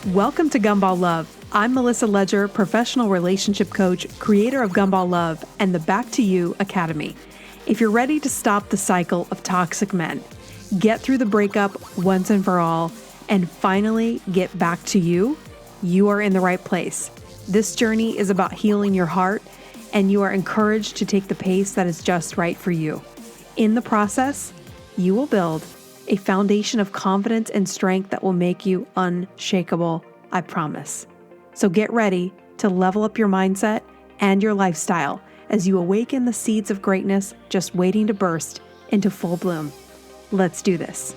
Welcome to Gumball Love. I'm Melissa Ledger, professional relationship coach, creator of Gumball Love and the Back to You Academy. If you're ready to stop the cycle of toxic men, get through the breakup once and for all, and finally get back to you, you are in the right place. This journey is about healing your heart, and you are encouraged to take the pace that is just right for you. In the process, you will build a foundation of confidence and strength that will make you unshakable, I promise. So get ready to level up your mindset and your lifestyle as you awaken the seeds of greatness just waiting to burst into full bloom. Let's do this.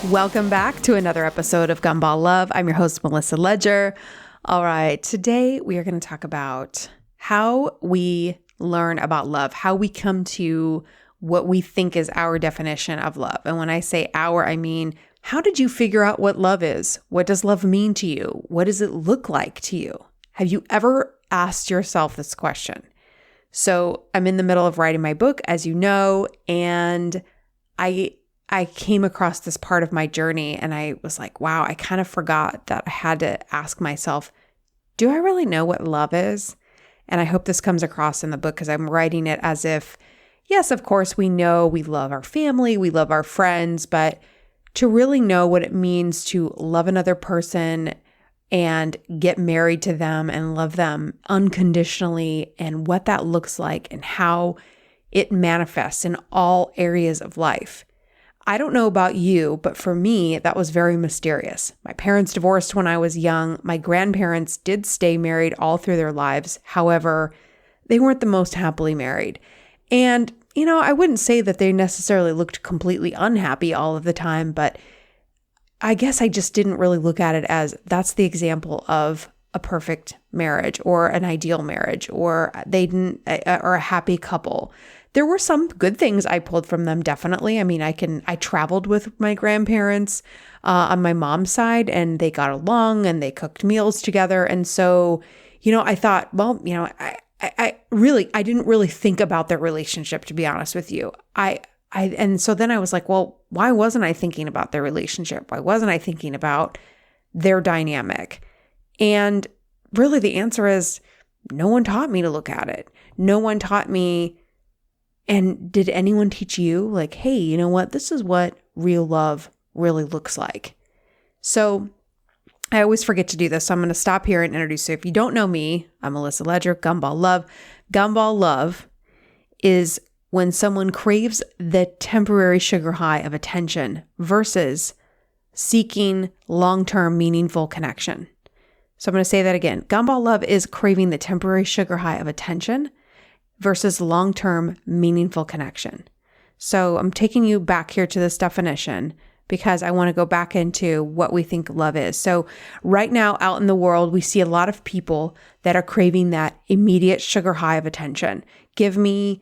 Welcome back to another episode of Gumball Love. I'm your host, Melissa Ledger. All right, today we are going to talk about how we learn about love, how we come to what we think is our definition of love. And when I say our, I mean, how did you figure out what love is? What does love mean to you? What does it look like to you? Have you ever asked yourself this question? So I'm in the middle of writing my book, as you know, and I came across this part of my journey and I was like, wow, I kind of forgot that I had to ask myself, do I really know what love is? And I hope this comes across in the book because I'm writing it as if, yes, of course, we know we love our family, we love our friends, but to really know what it means to love another person and get married to them and love them unconditionally and what that looks like and how it manifests in all areas of life. I don't know about you, but for me, that was very mysterious. My parents divorced when I was young. My grandparents did stay married all through their lives. However, they weren't the most happily married. And, I wouldn't say that they necessarily looked completely unhappy all of the time, but I guess I just didn't really look at it as that's the example of a perfect marriage or an ideal marriage or or a happy couple. There were some good things I pulled from them, definitely. I mean, I traveled with my grandparents on my mom's side and they got along and they cooked meals together. And so, I thought, well, I didn't really think about their relationship, to be honest with you. And so then I was like, well, why wasn't I thinking about their relationship? Why wasn't I thinking about their dynamic? And really the answer is no one taught me to look at it. No one taught me. And did anyone teach you like, hey, you know what? This is what real love really looks like. So I always forget to do this. So I'm going to stop here and introduce you. If you don't know me, I'm Melissa Ledger, Gumball Love. Gumball Love is when someone craves the temporary sugar high of attention versus seeking long-term meaningful connection. So I'm going to say that again. Gumball Love is craving the temporary sugar high of attention versus long-term meaningful connection. So I'm taking you back here to this definition because I want to go back into what we think love is. So right now out in the world, we see a lot of people that are craving that immediate sugar high of attention. Give me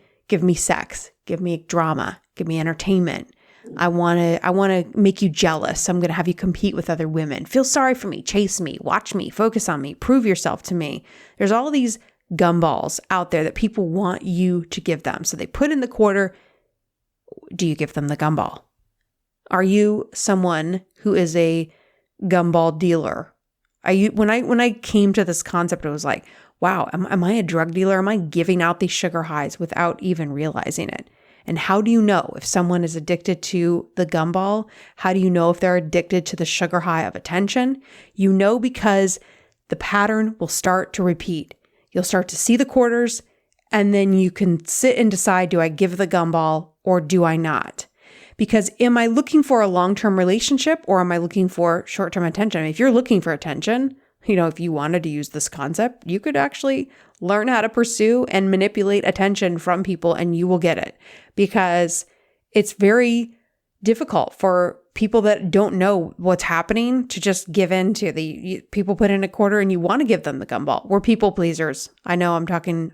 sex, give me drama, give me entertainment. I want to make you jealous. So I'm going to have you compete with other women. Feel sorry for me, chase me, watch me, focus on me, prove yourself to me. There's all these gumballs out there that people want you to give them. So they put in the quarter. Do you give them the gumball? Are you someone who is a gumball dealer? Are you, when I came to this concept, it was like, wow, am I a drug dealer? Am I giving out these sugar highs without even realizing it? And how do you know if someone is addicted to the gumball? How do you know if they're addicted to the sugar high of attention? You know, because the pattern will start to repeat. You'll start to see the quarters, and then you can sit and decide, do I give the gumball or do I not? Because am I looking for a long-term relationship or am I looking for short-term attention? I mean, if you're looking for attention, if you wanted to use this concept, you could actually learn how to pursue and manipulate attention from people and you will get it, because it's very difficult for people that don't know what's happening to just give in to people put in a quarter and you want to give them the gumball. We're people pleasers. I know I'm talking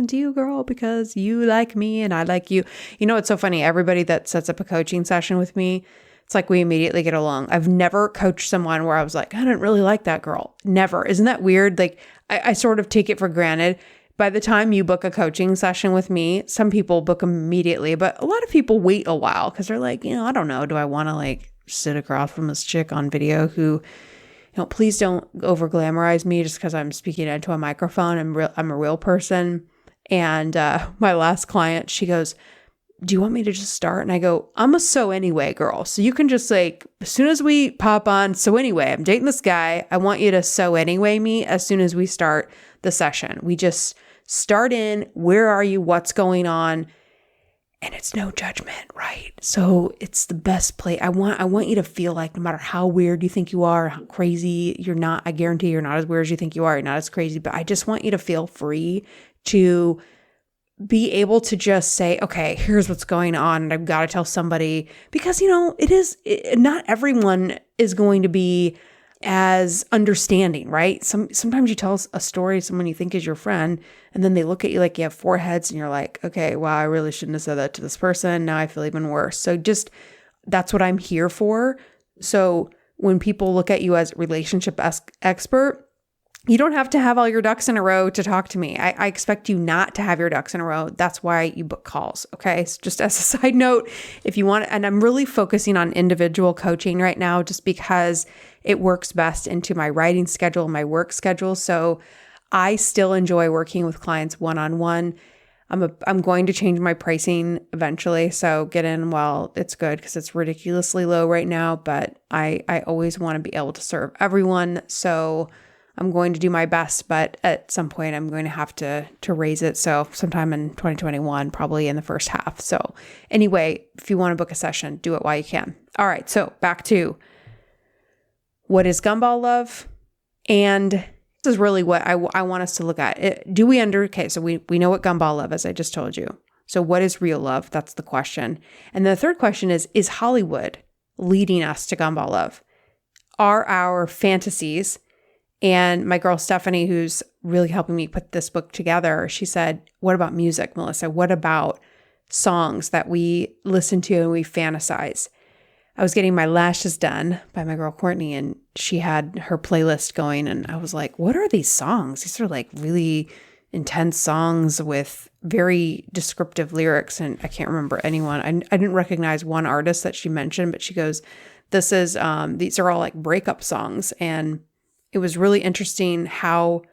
to you, girl, because you like me and I like you. You know, it's so funny. Everybody that sets up a coaching session with me, it's like we immediately get along. I've never coached someone where I was like, I didn't really like that girl. Never. Isn't that weird? Like I sort of take it for granted. By the time you book a coaching session with me, some people book them immediately, but a lot of people wait a while because they're like, I don't know, do I want to like sit across from this chick on video who, please don't over glamorize me just because I'm speaking into a microphone. I'm a real person. And my last client, she goes, do you want me to just start? And I go, I'm a so anyway girl. So you can just like, as soon as we pop on, so anyway, I'm dating this guy. I want you to so anyway me as soon as we start the session. We just start in, where are you? What's going on? And it's no judgment, right? So it's the best place. I want you to feel like no matter how weird you think you are, how crazy you're not, I guarantee you're not as weird as you think you are. You're not as crazy, but I just want you to feel free to be able to just say, okay, here's what's going on. And I've got to tell somebody because, not everyone is going to be as understanding, right? Sometimes you tell a story to someone you think is your friend, and then they look at you like you have four heads and you're like, okay, wow, I really shouldn't have said that to this person. Now I feel even worse. So just, that's what I'm here for. So when people look at you as a relationship expert, you don't have to have all your ducks in a row to talk to me. I expect you not to have your ducks in a row. That's why you book calls. Okay. So just as a side note, if you want, and I'm really focusing on individual coaching right now, just because it works best into my writing schedule, my work schedule. So I still enjoy working with clients one-on-one. I'm going to change my pricing eventually. So get in while it's good because it's ridiculously low right now, but I always want to be able to serve everyone. So I'm going to do my best, but at some point I'm going to have to raise it. So sometime in 2021, probably in the first half. So anyway, if you want to book a session, do it while you can. All right. So back to what is gumball love? And this is really what I want us to look at. Okay, so we know what gumball love is, I just told you. So what is real love? That's the question. And the third question is Hollywood leading us to gumball love? Are our fantasies, and my girl Stephanie, who's really helping me put this book together, she said, what about music, Melissa? What about songs that we listen to and we fantasize? I was getting my lashes done by my girl Courtney, and she had her playlist going, and I was like, what are these songs? These are like really intense songs with very descriptive lyrics, and I can't remember anyone. I didn't recognize one artist that she mentioned, but she goes, these are all like breakup songs. And it was really interesting how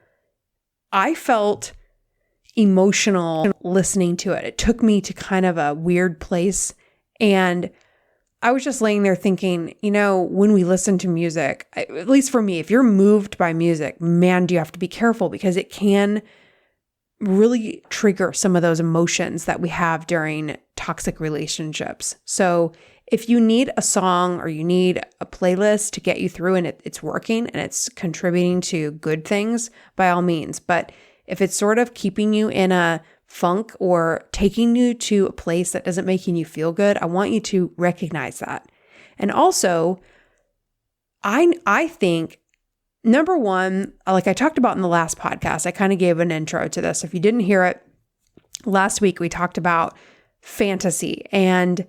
I felt emotional listening to it. It took me to kind of a weird place, and I was just laying there thinking, when we listen to music, at least for me, if you're moved by music, man, do you have to be careful because it can really trigger some of those emotions that we have during toxic relationships. So if you need a song or you need a playlist to get you through and it's working and it's contributing to good things, by all means. But if it's sort of keeping you in a funk or taking you to a place that doesn't make you feel good, I want you to recognize that. And also, I think, number one, like I talked about in the last podcast, I kind of gave an intro to this. If you didn't hear it, last week we talked about fantasy and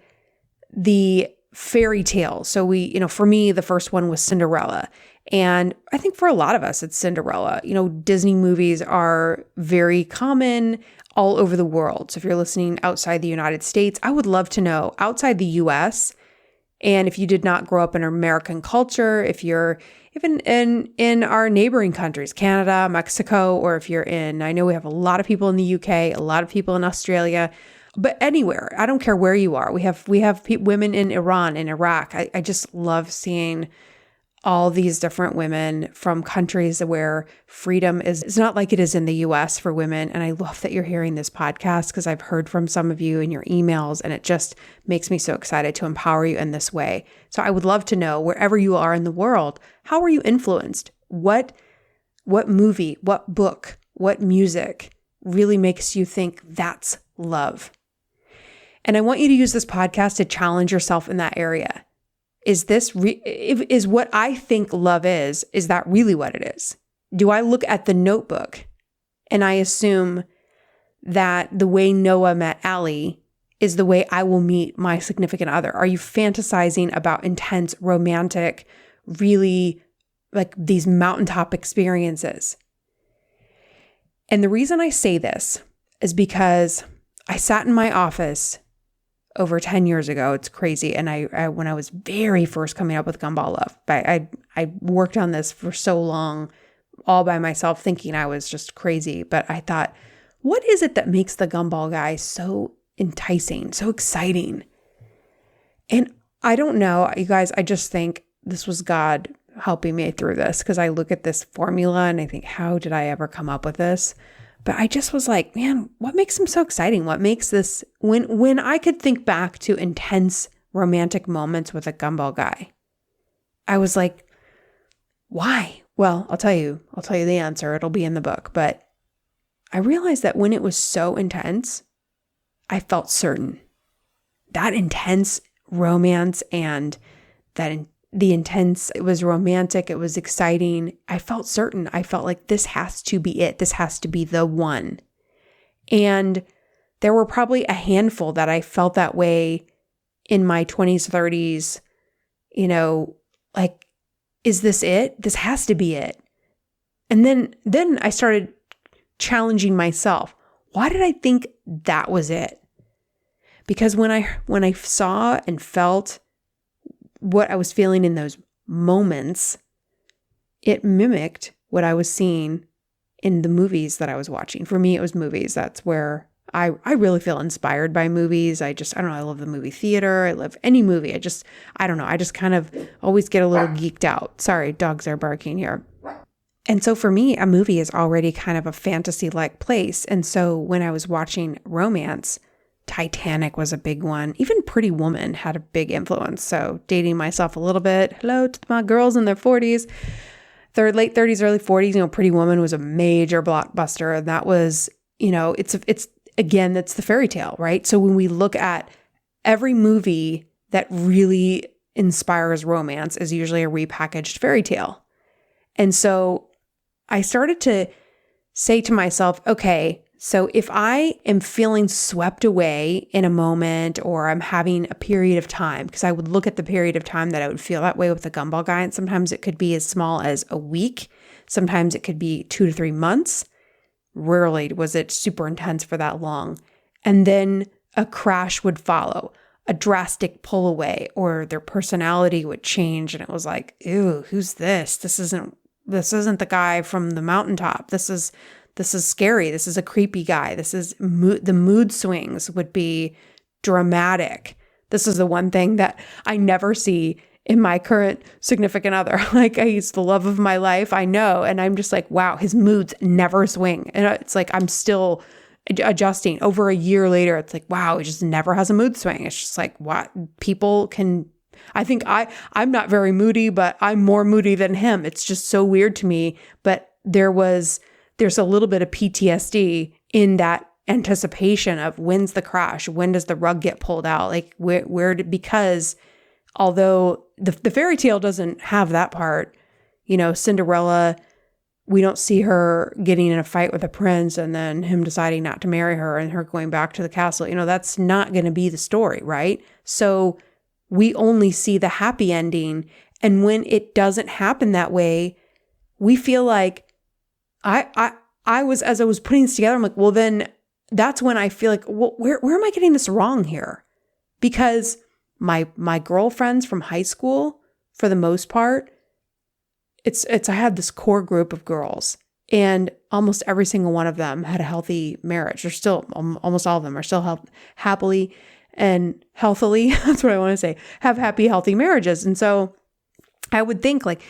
the fairy tale. So for me, the first one was Cinderella. And I think for a lot of us, it's Cinderella. Disney movies are very common all over the world. So if you're listening outside the United States, I would love to know outside the US, and if you did not grow up in American culture, if you're even in our neighboring countries, Canada, Mexico, or if you're I know we have a lot of people in the UK, a lot of people in Australia, but anywhere, I don't care where you are. We have women in Iran, in Iraq. I just love seeing all these different women from countries where freedom is not like it is in the US for women. And I love that you're hearing this podcast because I've heard from some of you in your emails, and it just makes me so excited to empower you in this way. So I would love to know, wherever you are in the world, how are you influenced? What movie, what book, what music really makes you think that's love? And I want you to use this podcast to challenge yourself in that area. is this, is what I think love is that really what it is? Do I look at the Notebook and I assume that the way Noah met Allie is the way I will meet my significant other? Are you fantasizing about intense, romantic, really like these mountaintop experiences? And the reason I say this is because I sat in my office over 10 years ago. It's crazy. And I when I was very first coming up with Gumball Love, I worked on this for so long all by myself thinking I was just crazy. But I thought, what is it that makes the Gumball Guy so enticing, so exciting? And I don't know, you guys, I just think this was God helping me through this, because I look at this formula and I think, how did I ever come up with this? But I just was like, man, what makes him so exciting? What makes this, when I could think back to intense romantic moments with a Gumball Guy, I was like, why? Well, I'll tell you the answer. It'll be in the book. But I realized that when it was so intense, I felt certain. That intense romance and the intense, it was romantic, it was exciting. I felt certain. I felt like this has to be it. This has to be the one. And there were probably a handful that I felt that way in my 20s, 30s, like, is this it? This has to be it. And then I started challenging myself. Why did I think that was it? Because when I saw and felt what I was feeling in those moments, it mimicked what I was seeing in the movies that I was watching. For me, it was movies. That's where I really feel inspired by movies. I don't know. I love the movie theater. I love any movie. I don't know. I just kind of always get a little geeked out. Sorry, dogs are barking here. And so for me, a movie is already kind of a fantasy-like place. And so when I was watching romance, Titanic was a big one. Even Pretty Woman had a big influence. So dating myself a little bit. Hello to my girls in their 40s. Late 30s, early 40s, Pretty Woman was a major blockbuster. And that was, it's again, that's the fairy tale, right? So when we look at every movie that really inspires romance is usually a repackaged fairy tale. And so I started to say to myself, okay, so if I am feeling swept away in a moment, or I'm having a period of time, because I would look at the period of time that I would feel that way with the Gumball Guy, and sometimes it could be as small as a week. Sometimes it could be 2 to 3 months. Rarely was it super intense for that long. And then a crash would follow, a drastic pull away, or their personality would change. And it was like, ew, who's this? This isn't the guy from the mountaintop. This is scary. This is a creepy guy. The mood swings would be dramatic. This is the one thing that I never see in my current significant other. Like, he's the love of my life. I know. And I'm just like, wow, his moods never swing. And it's like, I'm still adjusting. Over a year later, it's like, wow, he just never has a mood swing. It's just like, what people can, I think I'm not very moody, but I'm more moody than him. It's just so weird to me. But there's a little bit of PTSD in that anticipation of when's the crash? When does the rug get pulled out? Like because although the fairy tale doesn't have that part, Cinderella, we don't see her getting in a fight with a prince and then him deciding not to marry her and her going back to the castle. That's not going to be the story, right? So we only see the happy ending. And when it doesn't happen that way, we feel like, as I was putting this together, I'm like, well, then that's when I feel like, well, where am I getting this wrong here? Because my girlfriends from high school, for the most part, I had this core group of girls, and almost every single one of them had a healthy marriage. They're still, almost all of them are still happily and healthily. That's what I want to say. Have happy, healthy marriages. And so I would think, like,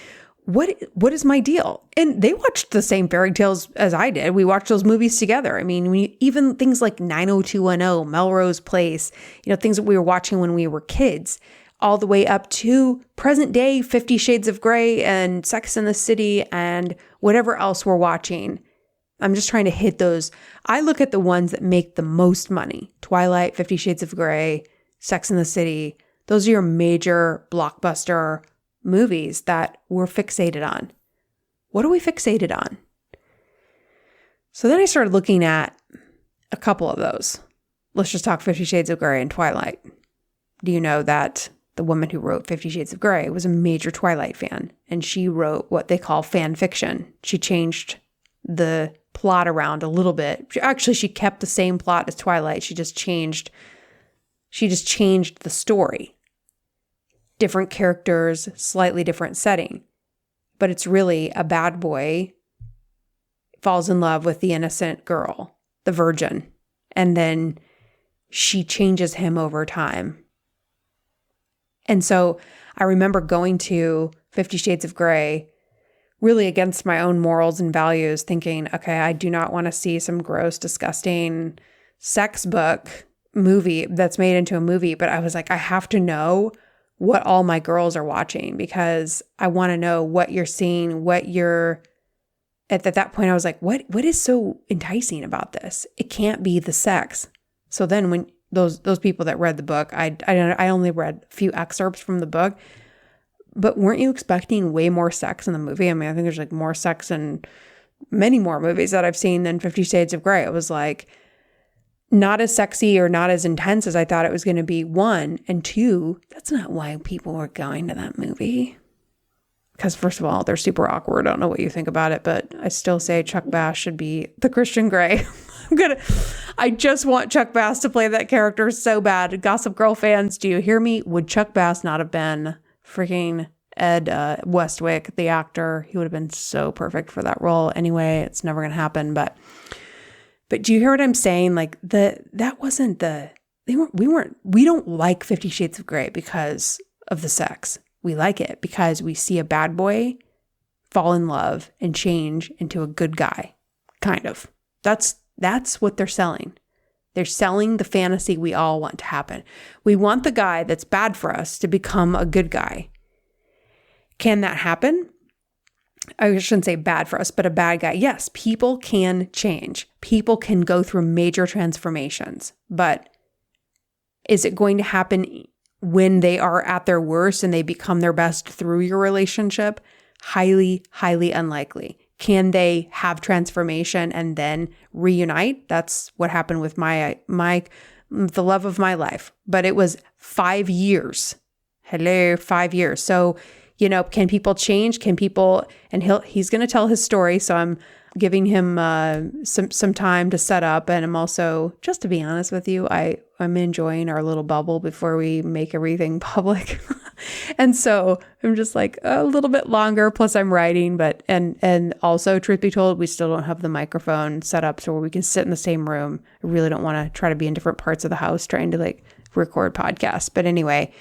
what is my deal? And they watched the same fairy tales as I did. We watched those movies together. I mean, even things like 90210, Melrose Place, things that we were watching when we were kids, all the way up to present day 50 Shades of Grey and Sex and the City and whatever else we're watching. I'm just trying to hit those. I look at the ones that make the most money. Twilight, 50 Shades of Grey, Sex and the City. Those are your major blockbuster movies that we're fixated on. What are we fixated on? So then I started looking at a couple of those. Let's just talk 50 Shades of Grey and Twilight. Do you know that the woman who wrote 50 Shades of Grey was a major Twilight fan, and she wrote what they call fan fiction. She changed the plot around a little bit. Actually, she kept the same plot as Twilight. She just changed the story. Different characters, slightly different setting. But it's really a bad boy falls in love with the innocent girl, the virgin, and then she changes him over time. And so I remember going to 50 Shades of Grey really against my own morals and values, thinking, okay, I do not want to see some gross, disgusting sex book movie that's made into a movie. But I was like, I have to know what all my girls are watching, because I want to know what you're seeing, at that point I was like, what is so enticing about this? It can't be the sex. So then when those people that read the book, I only read a few excerpts from the book, but weren't you expecting way more sex in the movie? I mean, I think there's like more sex in many more movies that I've seen than 50 Shades of Grey. It was like not as sexy or not as intense as I thought it was going to be, one. And two, that's not why people were going to that movie. Because first of all, they're super awkward. I don't know what you think about it, but I still say Chuck Bass should be the Christian Grey. I just want Chuck Bass to play that character so bad. Gossip Girl fans, do you hear me? Would Chuck Bass not have been freaking Ed Westwick, the actor? He would have been so perfect for that role. Anyway, it's never going to happen. But do you hear what I'm saying? Like we don't like 50 Shades of Grey because of the sex. We like it because we see a bad boy fall in love and change into a good guy. Kind of. That's what they're selling. They're selling the fantasy we all want to happen. We want the guy that's bad for us to become a good guy. Can that happen? I shouldn't say bad for us, but a bad guy. Yes, people can change. People can go through major transformations. But is it going to happen when they are at their worst and they become their best through your relationship? Highly, highly unlikely. Can they have transformation and then reunite? That's what happened with the love of my life. But it was 5 years. 5 years. So, can people change? Can people, and he's going to tell his story. So I'm giving him some time to set up. And I'm also, just to be honest with you, I'm enjoying our little bubble before we make everything public. And so I'm just like a little bit longer, plus I'm writing, and also, truth be told, we still don't have the microphone set up so where we can sit in the same room. I really don't want to try to be in different parts of the house trying to record podcasts. But anyway,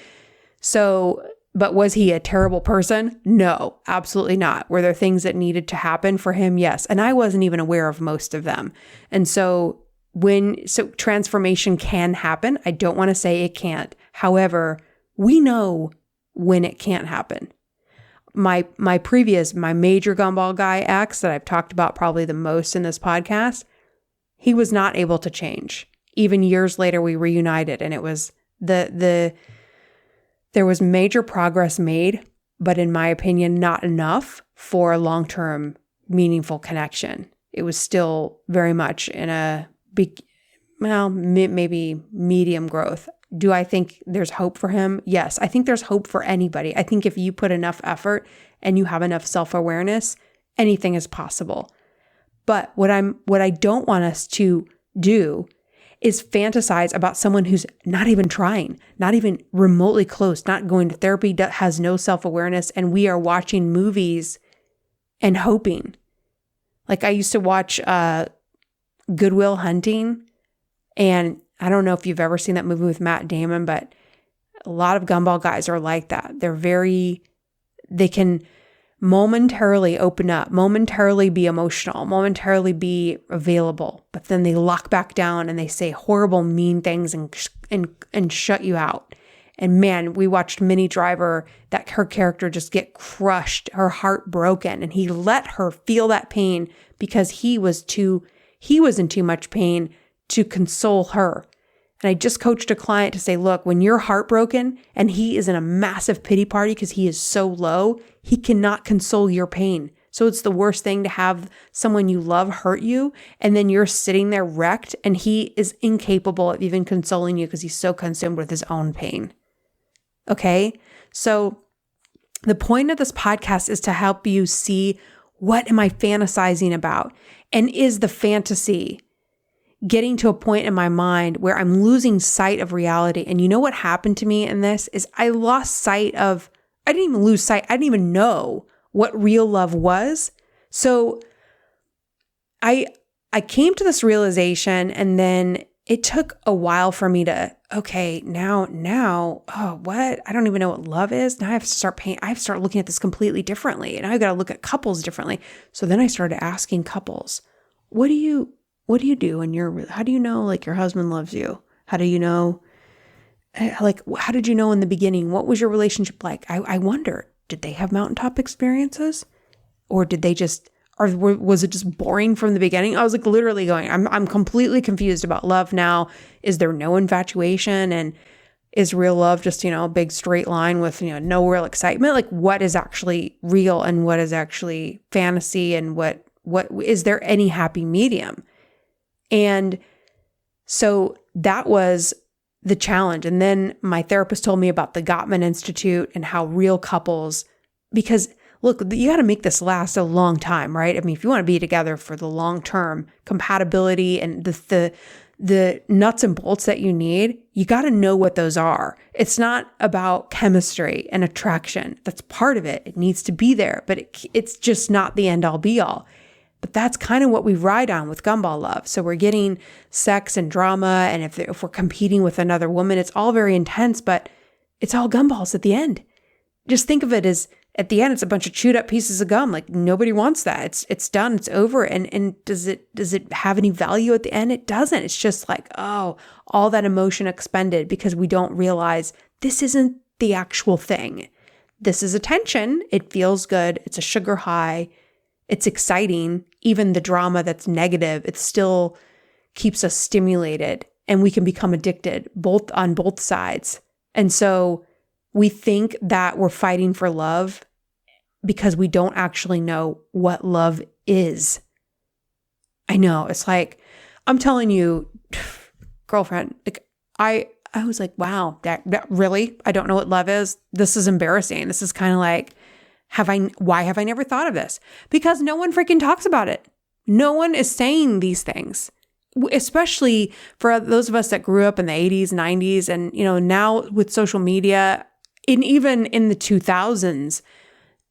but was he a terrible person? No, absolutely not. Were there things that needed to happen for him? Yes. And I wasn't even aware of most of them. And so transformation can happen. I don't want to say it can't. However, we know when it can't happen. My major Gumball Guy ex that I've talked about probably the most in this podcast, he was not able to change. Even years later, we reunited, and it was there was major progress made, but in my opinion, not enough for a long-term meaningful connection. It was still very much in a maybe medium growth. Do I think there's hope for him? Yes, I think there's hope for anybody. I think if you put enough effort and you have enough self-awareness, anything is possible. But what I don't want us to do is fantasize about someone who's not even trying, not even remotely close, not going to therapy, has no self-awareness, and we are watching movies and hoping. Like I used to watch Good Will Hunting, and I don't know if you've ever seen that movie with Matt Damon, but a lot of Gumball guys are like that. They can momentarily open up, momentarily be emotional, momentarily be available, but then they lock back down and they say horrible, mean things and shut you out. And man, we watched Minnie Driver, that her character just get crushed, her heart broken, and he let her feel that pain because he was in too much pain to console her. And I just coached a client to say, look, when you're heartbroken and he is in a massive pity party because he is so low, he cannot console your pain. So it's the worst thing to have someone you love hurt you, and then you're sitting there wrecked and he is incapable of even consoling you because he's so consumed with his own pain. Okay? So the point of this podcast is to help you see, what am I fantasizing about? And is the fantasy getting to a point in my mind where I'm losing sight of reality? And you know what happened to me in this is I lost sight of, I didn't even lose sight. I didn't even know what real love was. So I came to this realization, and then it took a while for me to, okay, now, oh, what? I don't even know what love is. Now I have to start looking at this completely differently. And I've got to look at couples differently. So then I started asking couples, what do you do how do you know like your husband loves you? How do you know, like, how did you know in the beginning? What was your relationship like? I wonder, did they have mountaintop experiences, or did they just, or was it just boring from the beginning? I was like literally going, I'm completely confused about love now. Is there no infatuation, and is real love just, a big straight line with, no real excitement? Like, what is actually real and what is actually fantasy, and what is there any happy medium? And so that was the challenge. And then my therapist told me about the Gottman Institute and how real couples, because look, you got to make this last a long time, right? I mean, if you want to be together for the long term, compatibility and the nuts and bolts that you need, you got to know what those are. It's not about chemistry and attraction. That's part of it. It needs to be there, but it's just not the end all be all. But that's kind of what we ride on with Gumball Love. So we're getting sex and drama, and if we're competing with another woman, it's all very intense, but it's all gumballs at the end. Just think of it as, at the end, it's a bunch of chewed up pieces of gum. Like, nobody wants that. It's done. It's over. And does it have any value at the end? It doesn't. It's just like, oh, all that emotion expended because we don't realize this isn't the actual thing. This is attention. It feels good. It's a sugar high. It's exciting. Even the drama that's negative, it still keeps us stimulated, and we can become addicted on both sides. And so we think that we're fighting for love because we don't actually know what love is. I know. It's like, I'm telling you, girlfriend, like I was like, wow, that really? I don't know what love is. This is embarrassing. This is kind of like, why have I never thought of this? Because no one freaking talks about it. No one is saying these things, especially for those of us that grew up in the 80s, 90s, and, now with social media, and even in the 2000s,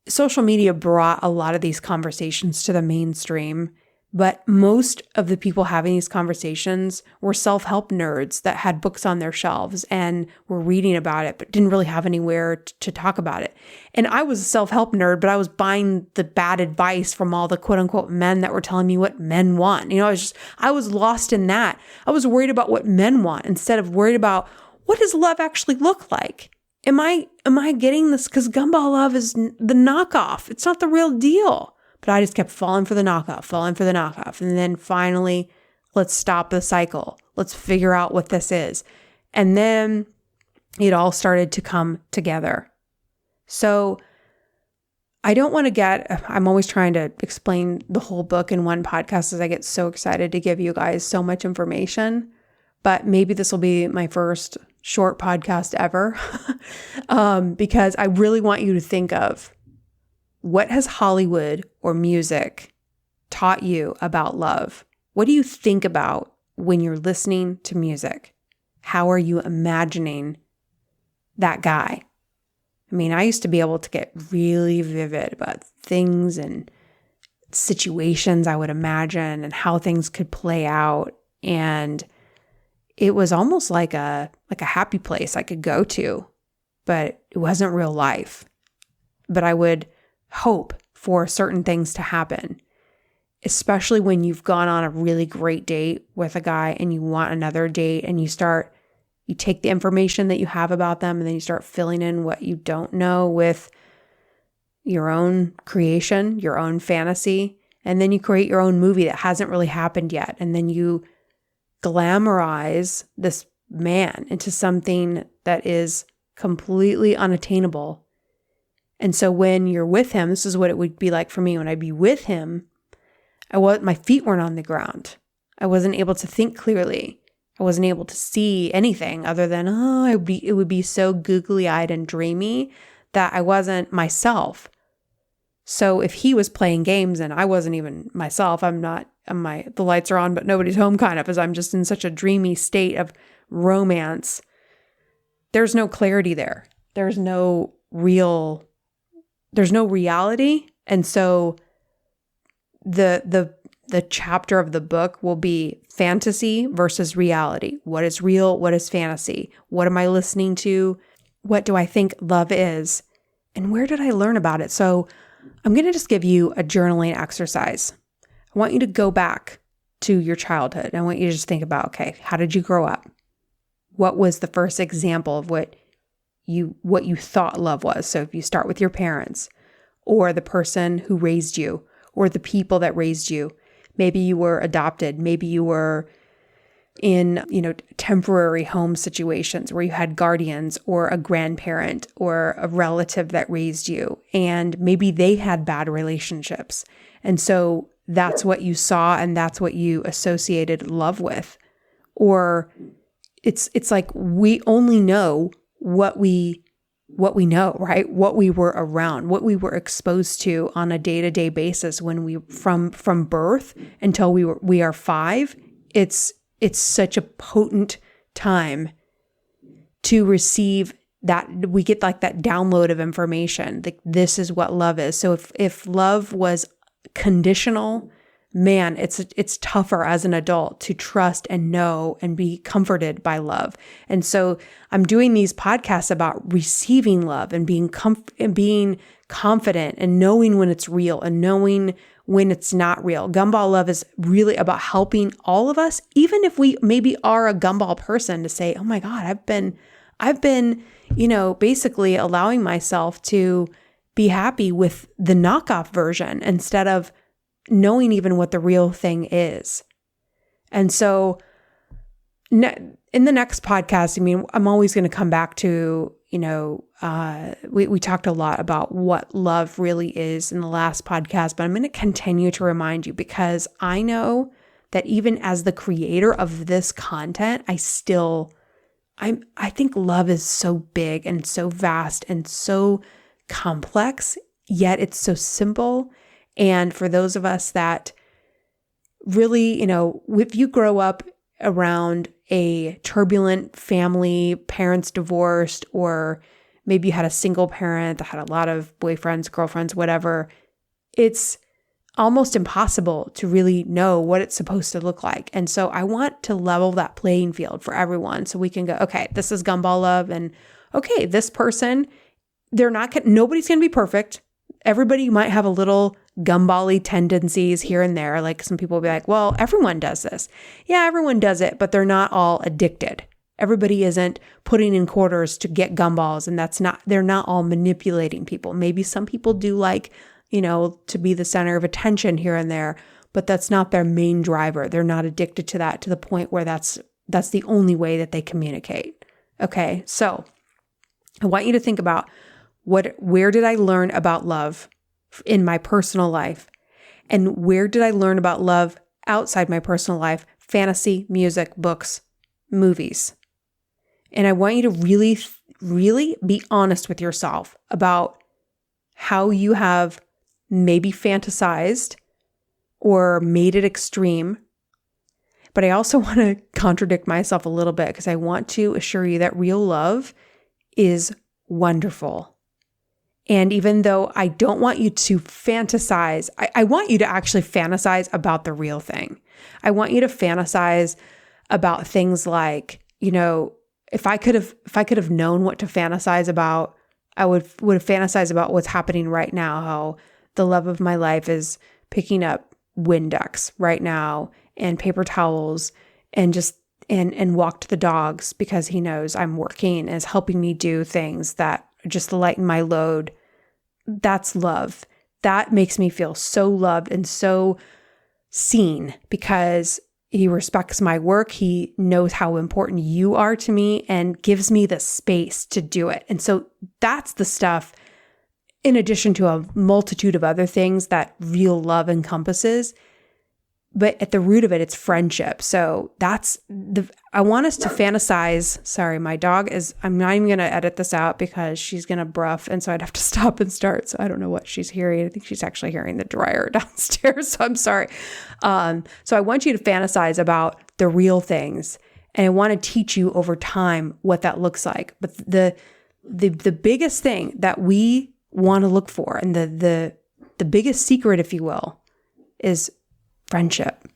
social media brought a lot of these conversations to the mainstream. But most of the people having these conversations were self-help nerds that had books on their shelves and were reading about it, but didn't really have anywhere to talk about it. And I was a self-help nerd, but I was buying the bad advice from all the quote unquote men that were telling me what men want. I was lost in that. I was worried about what men want instead of worried about, what does love actually look like? Am I getting this? Because Gumball Love is the knockoff. It's not the real deal. But I just kept falling for the knockoff. And then finally, let's stop the cycle. Let's figure out what this is. And then it all started to come together. So I'm always trying to explain the whole book in one podcast as I get so excited to give you guys so much information. But maybe this will be my first short podcast ever because I really want you to think of, what has Hollywood or music taught you about love? What do you think about when you're listening to music? How are you imagining that guy? I mean, I used to be able to get really vivid about things and situations I would imagine and how things could play out. And it was almost like a happy place I could go to, but it wasn't real life. But I would hope for certain things to happen, especially when you've gone on a really great date with a guy and you want another date, and you take the information that you have about them and then you start filling in what you don't know with your own creation, your own fantasy, and then you create your own movie that hasn't really happened yet. And then you glamorize this man into something that is completely unattainable. And so when you're with him, this is what it would be like for me. When I'd be with him, my feet weren't on the ground. I wasn't able to think clearly. I wasn't able to see anything other than, it would be so googly-eyed and dreamy that I wasn't myself. So if he was playing games and I wasn't even myself, the lights are on, but nobody's home kind of, as I'm just in such a dreamy state of romance, there's no clarity there. There's no reality. And so the chapter of the book will be fantasy versus reality. What is real? What is fantasy? What am I listening to? What do I think love is? And where did I learn about it? So I'm going to just give you a journaling exercise. I want you to go back to your childhood. I want you to just think about, okay, how did you grow up? What was the first example of what you thought love was? So if you start with your parents or the person who raised you or the people that raised you, maybe you were adopted, maybe you were in, temporary home situations where you had guardians or a grandparent or a relative that raised you, and maybe they had bad relationships. And so that's what you saw and that's what you associated love with. Or it's like we only know what we know, right? What we were around, what we were exposed to on a day-to-day basis when we from birth until we are 5. It's such a potent time to receive that. We get like that download of information. Like, this is what love is. So if love was conditional, man, it's tougher as an adult to trust and know and be comforted by love. And so I'm doing these podcasts about receiving love and being confident and knowing when it's real and knowing when it's not real. Gumball love is really about helping all of us, even if we maybe are a gumball person, to say, oh my God, I've been, basically allowing myself to be happy with the knockoff version instead of knowing even what the real thing is. And so in the next podcast, I'm always going to come back to, we talked a lot about what love really is in the last podcast, but I'm going to continue to remind you, because I know that even as the creator of this content, I think love is so big and so vast and so complex, yet it's so simple. And for those of us that really, if you grow up around a turbulent family, parents divorced, or maybe you had a single parent that had a lot of boyfriends, girlfriends, whatever, it's almost impossible to really know what it's supposed to look like. And so I want to level that playing field for everyone so we can go, okay, this is gumball love. And okay, this person, nobody's going to be perfect. Everybody might have a little gumball-y tendencies here and there. Like, some people will be like, well, everyone does this. Yeah, everyone does it, but they're not all addicted. Everybody isn't putting in quarters to get gumballs, and they're not all manipulating people. Maybe some people do like, to be the center of attention here and there, but that's not their main driver. They're not addicted to that to the point where that's the only way that they communicate. Okay, so I want you to think about where did I learn about love in my personal life? And where did I learn about love outside my personal life? Fantasy, music, books, movies. And I want you to really, really be honest with yourself about how you have maybe fantasized or made it extreme. But I also want to contradict myself a little bit, because I want to assure you that real love is wonderful. And even though I don't want you to fantasize, I want you to actually fantasize about the real thing. I want you to fantasize about things like, if I could have known what to fantasize about, I would have fantasized about what's happening right now, how the love of my life is picking up Windex right now and paper towels and and walk the dogs because he knows I'm working and is helping me do things that just lighten my load. That's love. That makes me feel so loved and so seen, because He respects my work. He knows how important you are to me and gives me the space to do it. And so that's the stuff, in addition to a multitude of other things that real love encompasses. But at the root of it, it's friendship. So I want us to fantasize. Sorry, my dog I'm not even going to edit this out because she's going to bruff. And so I'd have to stop and start. So I don't know what she's hearing. I think she's actually hearing the dryer downstairs. So I'm sorry. So I want you to fantasize about the real things. And I want to teach you over time what that looks like. But the biggest thing that we want to look for, and the biggest secret, if you will, is friendship.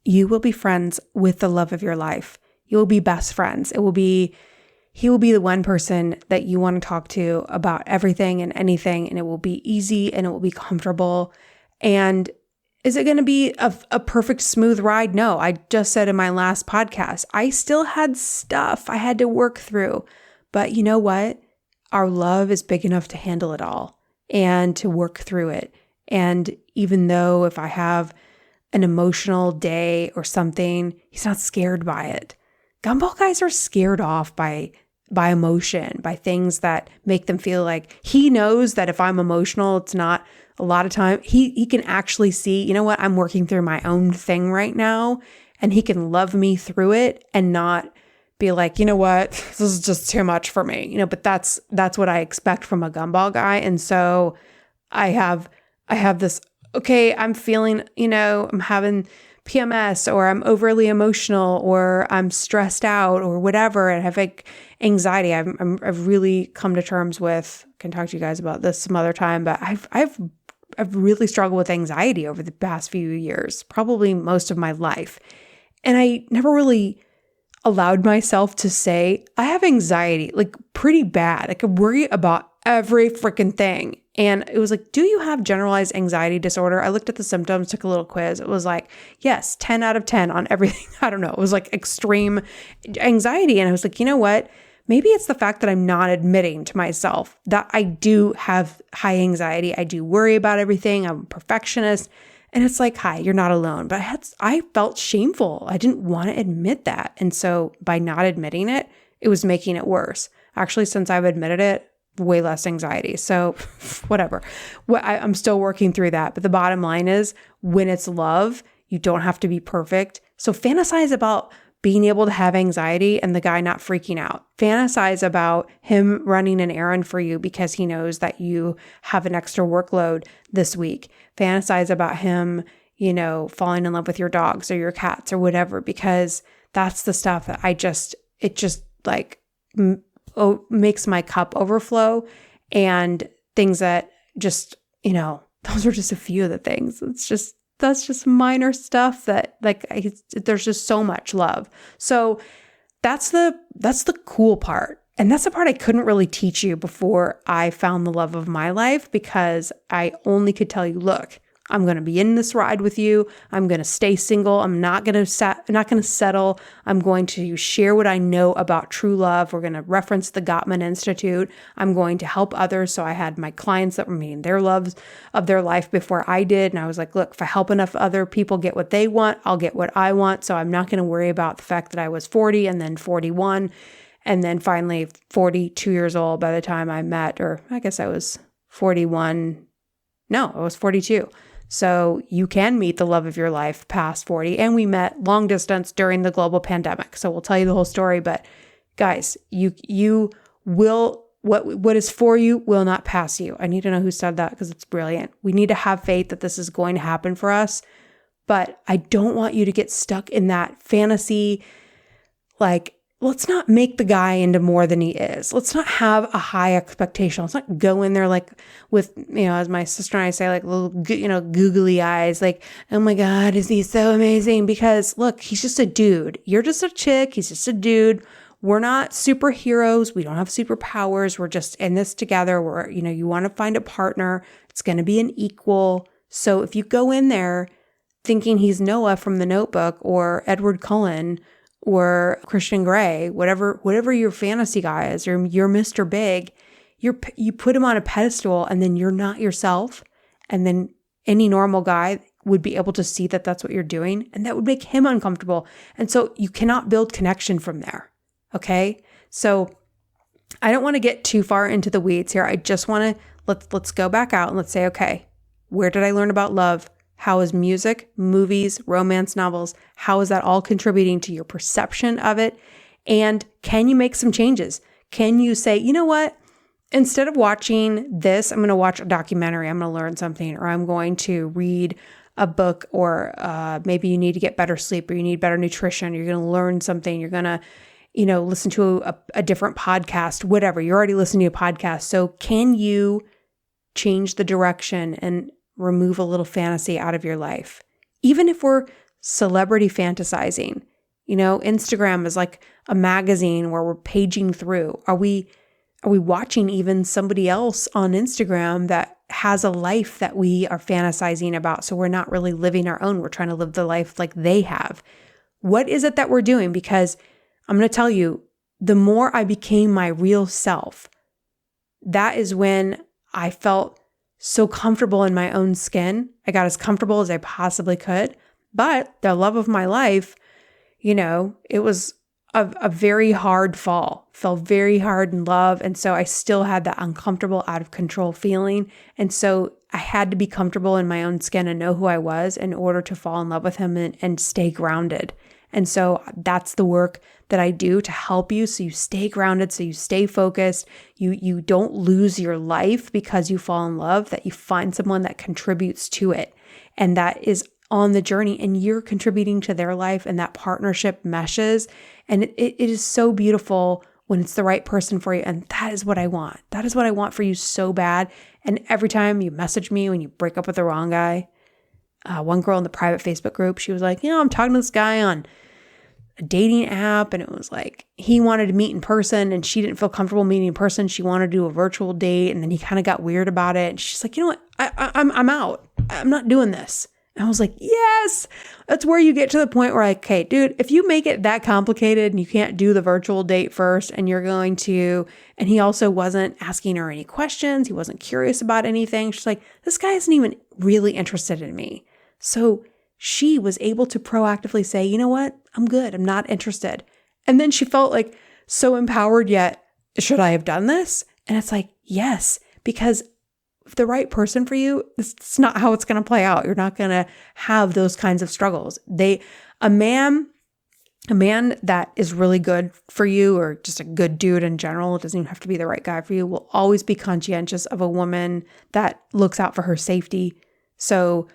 You will be friends with the love of your life. You will be best friends. He will be the one person that you want to talk to about everything and anything, and it will be easy and it will be comfortable. And is it going to be a perfect smooth ride? No. I just said in my last podcast, I still had stuff I had to work through. But you know what? Our love is big enough to handle it all and to work through it. And even though if I have an emotional day or something, he's not scared by it. Gumball guys are scared off by emotion, by things that make them feel like he knows that if I'm emotional, it's not a lot of time. He can actually see, you know what, I'm working through my own thing right now, and he can love me through it and not be like, you know what, this is just too much for me. But that's what I expect from a Gumball guy. And so I have this, okay, I'm feeling, I'm having PMS, or I'm overly emotional, or I'm stressed out, or whatever, and I have like anxiety. I've really come to terms with, can talk to you guys about this some other time, but I've really struggled with anxiety over the past few years, probably most of my life. And I never really allowed myself to say, I have anxiety, like pretty bad. I could worry about every freaking thing. And it was like, do you have generalized anxiety disorder? I looked at the symptoms, took a little quiz. It was like, yes, 10 out of 10 on everything. I don't know. It was like extreme anxiety. And I was like, you know what? Maybe it's the fact that I'm not admitting to myself that I do have high anxiety. I do worry about everything. I'm a perfectionist. And it's like, hi, you're not alone. But I felt shameful. I didn't want to admit that. And so by not admitting it, it was making it worse. Actually, since I've admitted it, way less anxiety. So whatever. I'm still working through that. But the bottom line is, when it's love, you don't have to be perfect. So fantasize about being able to have anxiety and the guy not freaking out. Fantasize about him running an errand for you because he knows that you have an extra workload this week. Fantasize about him, falling in love with your dogs or your cats or whatever, because that's the stuff that it just like makes my cup overflow. And things that just, those are just a few of the things. That's just minor stuff that there's just so much love. So that's the cool part. And that's the part I couldn't really teach you before I found the love of my life, because I only could tell you, look, I'm going to be in this ride with you. I'm going to stay single. I'm not going to settle. I'm going to share what I know about true love. We're going to reference the Gottman Institute. I'm going to help others. So I had my clients that were meeting their loves of their life before I did. And I was like, look, if I help enough other people get what they want, I'll get what I want. So I'm not going to worry about the fact that I was 40 and then 41 and then finally 42 years old by the time I met, or I guess I was 41. No, I was 42. So you can meet the love of your life past 40. And we met long distance during the global pandemic. So we'll tell you the whole story. But guys, you will, what is for you will not pass you. I need to know who said that, because it's brilliant. We need to have faith that this is going to happen for us. But I don't want you to get stuck in that fantasy, like, let's not make the guy into more than he is. Let's not have a high expectation. Let's not go in there like with, as my sister and I say, like little, googly eyes, like, oh my God, is he so amazing? Because look, he's just a dude. You're just a chick. He's just a dude. We're not superheroes. We don't have superpowers. We're just in this together. We're, you want to find a partner. It's going to be an equal. So if you go in there thinking he's Noah from The Notebook or Edward Cullen or Christian Grey, whatever your fantasy guy is, or you're Mr. Big, you put him on a pedestal, and then you're not yourself. And then any normal guy would be able to see that that's what you're doing, and that would make him uncomfortable. And so you cannot build connection from there. Okay? So I don't want to get too far into the weeds here. I just want to let's go back out and let's say, okay, where did I learn about love? How is music, movies, romance novels, how is that all contributing to your perception of it? And can you make some changes? Can you say, you know what? Instead of watching this, I'm going to watch a documentary. I'm going to learn something, or I'm going to read a book, or maybe you need to get better sleep, or you need better nutrition. You're going to learn something. You're going to, listen to a different podcast, whatever. You're already listening to a podcast. So can you change the direction and remove a little fantasy out of your life? Even if we're celebrity fantasizing, Instagram is like a magazine where we're paging through. Are we watching even somebody else on Instagram that has a life that we are fantasizing about? So we're not really living our own. We're trying to live the life like they have. What is it that we're doing? Because I'm going to tell you, the more I became my real self, that is when I felt so comfortable in my own skin. I got as comfortable as I possibly could. But the love of my life, it was a very hard fall, fell very hard in love. And so I still had that uncomfortable, out of control feeling. And so I had to be comfortable in my own skin and know who I was in order to fall in love with him and stay grounded. And so that's the work that I do to help you, so you stay grounded, so you stay focused, you don't lose your life because you fall in love, that you find someone that contributes to it and that is on the journey, and you're contributing to their life, and that partnership meshes. And it is so beautiful when it's the right person for you. And that is what I want. That is what I want for you so bad. And every time you message me when you break up with the wrong guy, one girl in the private Facebook group, she was like, I'm talking to this guy on a dating app, and it was like he wanted to meet in person and she didn't feel comfortable meeting in person. She wanted to do a virtual date, and then he kind of got weird about it. And she's like, you know what? I'm out. I'm not doing this. And I was like, yes, that's where you get to the point where okay, dude, if you make it that complicated and you can't do the virtual date first, and you're going to, and he also wasn't asking her any questions. He wasn't curious about anything. She's like, this guy isn't even really interested in me. So she was able to proactively say, you know what? I'm good. I'm not interested. And then she felt like so empowered, yet should I have done this? And it's like, yes, because the right person for you, it's not how it's going to play out. You're not going to have those kinds of struggles. A man that is really good for you, or just a good dude in general, it doesn't even have to be the right guy for you, will always be conscientious of a woman that looks out for her safety. So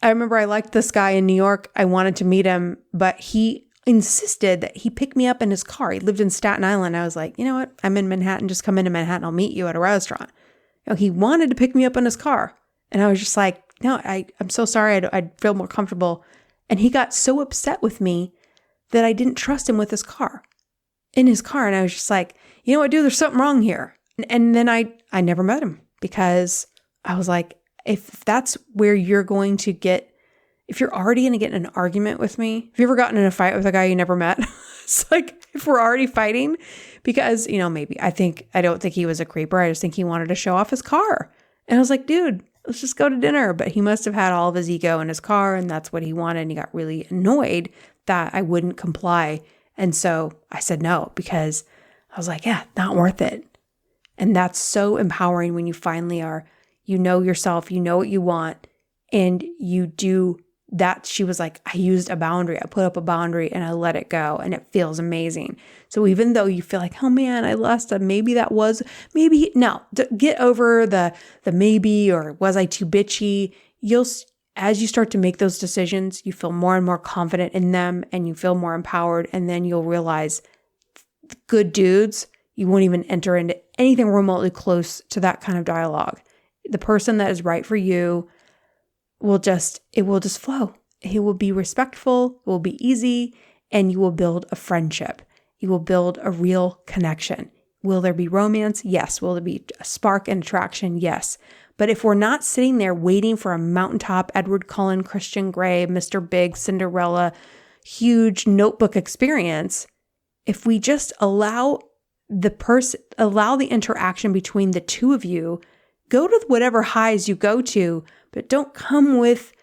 I remember I liked this guy in New York. I wanted to meet him, but he insisted that he pick me up in his car. He lived in Staten Island. I was like, you know what? I'm in Manhattan. Just come into Manhattan. I'll meet you at a restaurant. He wanted to pick me up in his car. And I was just like, no, I'm so sorry. I'd feel more comfortable. And he got so upset with me that I didn't trust him with his car, in his car. And I was just like, you know what, dude, there's something wrong here. And then I never met him, because I was like, if that's where you're going to get, if you're already going to get in an argument with me, have you ever gotten in a fight with a guy you never met? It's like, if we're already fighting, because, maybe I don't think he was a creeper. I just think he wanted to show off his car. And I was like, dude, let's just go to dinner. But he must have had all of his ego in his car, and that's what he wanted. And he got really annoyed that I wouldn't comply. And so I said no, because I was like, yeah, not worth it. And that's so empowering when you finally are, you know yourself, you know what you want, and you do that. She was like, I used a boundary. I put up a boundary and I let it go, and it feels amazing. So even though you feel like, oh man, I lost a, maybe get over the maybe, or was I too bitchy? As you start to make those decisions, you feel more and more confident in them, and you feel more empowered. And then you'll realize good dudes, you won't even enter into anything remotely close to that kind of dialogue. The person that is right for you it will just flow. He will be respectful, it will be easy, and you will build a friendship. You will build a real connection. Will there be romance? Yes. Will there be a spark and attraction? Yes. But if we're not sitting there waiting for a mountaintop, Edward Cullen, Christian Grey, Mr. Big, Cinderella, huge notebook experience, if we just allow the interaction between the two of you, go to whatever highs you go to, but don't come with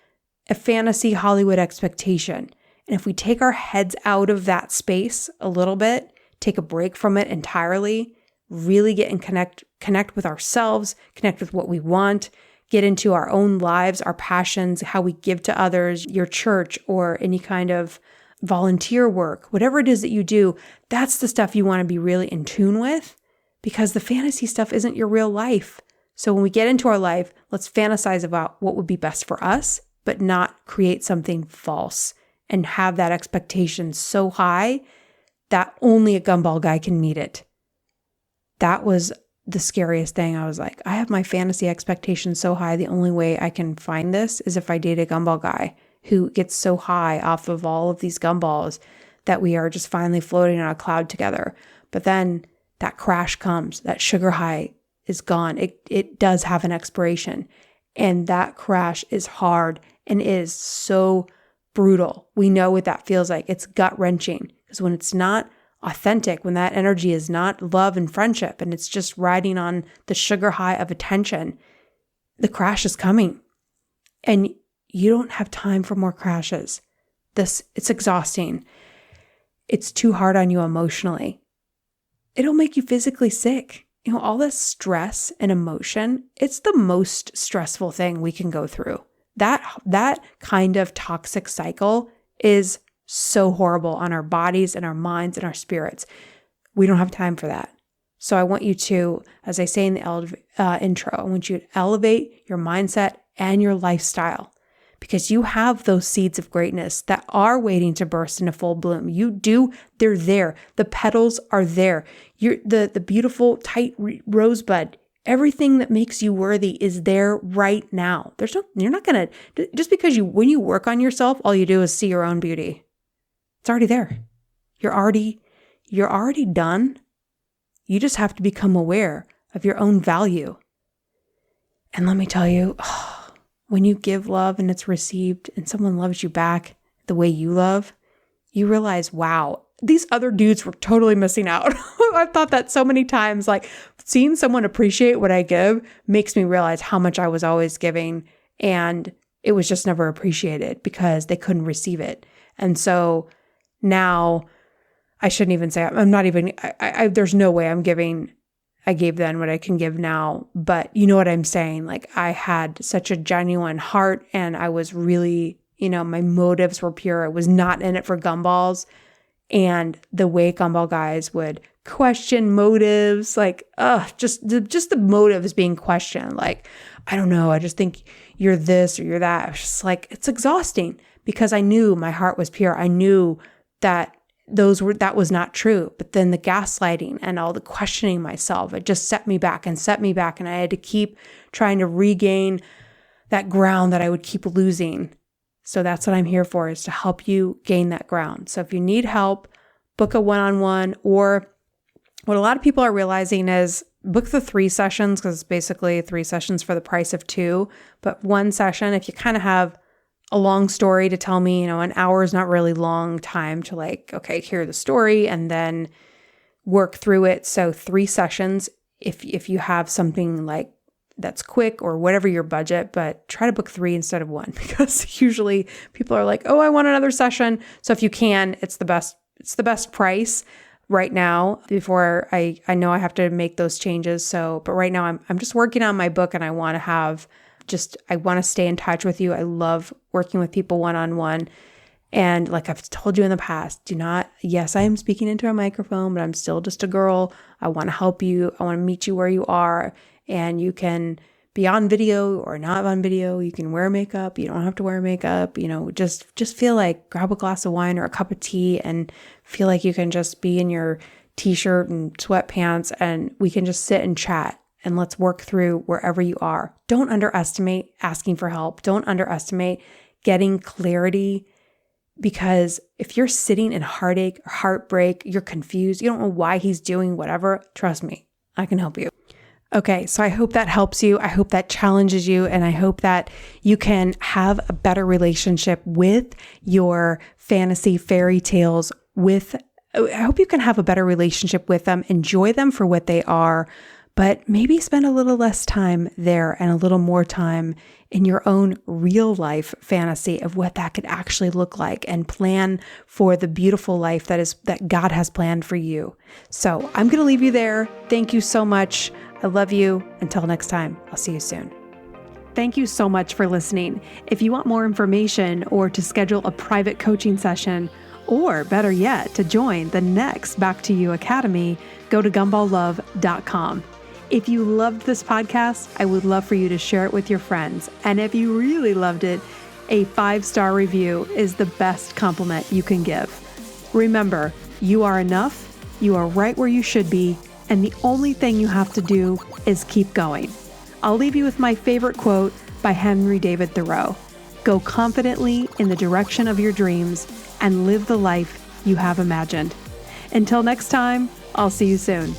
a fantasy Hollywood expectation. And if we take our heads out of that space a little bit, take a break from it entirely, really get and connect with ourselves, connect with what we want, get into our own lives, our passions, how we give to others, your church, or any kind of volunteer work, whatever it is that you do, that's the stuff you want to be really in tune with, because the fantasy stuff isn't your real life. So when we get into our life, let's fantasize about what would be best for us, but not create something false and have that expectation so high that only a Gumball Guy can meet it. That was the scariest thing. I was like, I have my fantasy expectations so high, the only way I can find this is if I date a Gumball Guy who gets so high off of all of these gumballs that we are just finally floating on a cloud together. But then that crash comes, that sugar high is gone. It does have an expiration. And that crash is hard and is so brutal. We know what that feels like. It's gut-wrenching because when it's not authentic, when that energy is not love and friendship and it's just riding on the sugar high of attention, the crash is coming. And you don't have time for more crashes. It's exhausting. It's too hard on you emotionally. It'll make you physically sick. All this stress and emotion, it's the most stressful thing we can go through. That kind of toxic cycle is so horrible on our bodies and our minds and our spirits. We don't have time for that. So I want you to, as I say in the intro, I want you to elevate your mindset and your lifestyle, because you have those seeds of greatness that are waiting to burst into full bloom. They're there. The petals are there. The beautiful tight rosebud. Everything that makes you worthy is there right now. You're not going to, just because when you work on yourself, all you do is see your own beauty. It's already there. You're already done. You just have to become aware of your own value. And let me tell you, when you give love and it's received and someone loves you back the way you love, you realize, wow, these other dudes were totally missing out. I've thought that so many times, like seeing someone appreciate what I give makes me realize how much I was always giving and it was just never appreciated because they couldn't receive it. And so now I shouldn't even say, I'm not even, there's no way I gave then what I can give now, but you know what I'm saying? Like I had such a genuine heart and I was really, my motives were pure. I was not in it for gumballs. And the way Gumball Guys would question motives, like, just the motives being questioned. Like, I don't know, I just think you're this or you're that. I was just like, it's exhausting because I knew my heart was pure. I knew that that was not true. But then the gaslighting and all the questioning myself, it just set me back. And I had to keep trying to regain that ground that I would keep losing. So that's what I'm here for, is to help you gain that ground. So if you need help, book a one-on-one, or what a lot of people are realizing is book the 3 sessions, because it's basically 3 sessions for the price of 2. But 1 session, if you kind of have a long story to tell me, an hour is not really long time to hear the story and then work through it. So 3 sessions, if you have something like that's quick or whatever your budget, but try to book 3 instead of 1, because usually people are like, oh, I want another session. So if you can, it's the best price right now before I know I have to make those changes. But right now I'm just working on my book and I want to stay in touch with you. I love working with people one-on-one. And like I've told you in the past, yes, I am speaking into a microphone, but I'm still just a girl. I want to help you. I want to meet you where you are. And you can be on video or not on video. You can wear makeup. You don't have to wear makeup. Just feel like grab a glass of wine or a cup of tea and feel like you can just be in your t-shirt and sweatpants and we can just sit and chat and let's work through wherever you are. Don't underestimate asking for help. Don't underestimate getting clarity, because if you're sitting in heartache or heartbreak, you're confused, you don't know why he's doing whatever, trust me, I can help you. Okay, so I hope that helps you. I hope that challenges you. And I hope that you can have a better relationship with your fantasy fairy tales. I hope you can have a better relationship with them, enjoy them for what they are, but maybe spend a little less time there and a little more time in your own real life fantasy of what that could actually look like, and plan for the beautiful life that God has planned for you. So I'm going to leave you there. Thank you so much. I love you. Until next time, I'll see you soon. Thank you so much for listening. If you want more information or to schedule a private coaching session, or better yet, to join the next Back to You Academy, go to gumballlove.com. If you loved this podcast, I would love for you to share it with your friends. And if you really loved it, a 5-star review is the best compliment you can give. Remember, you are enough, you are right where you should be, and the only thing you have to do is keep going. I'll leave you with my favorite quote by Henry David Thoreau. Go confidently in the direction of your dreams and live the life you have imagined. Until next time, I'll see you soon.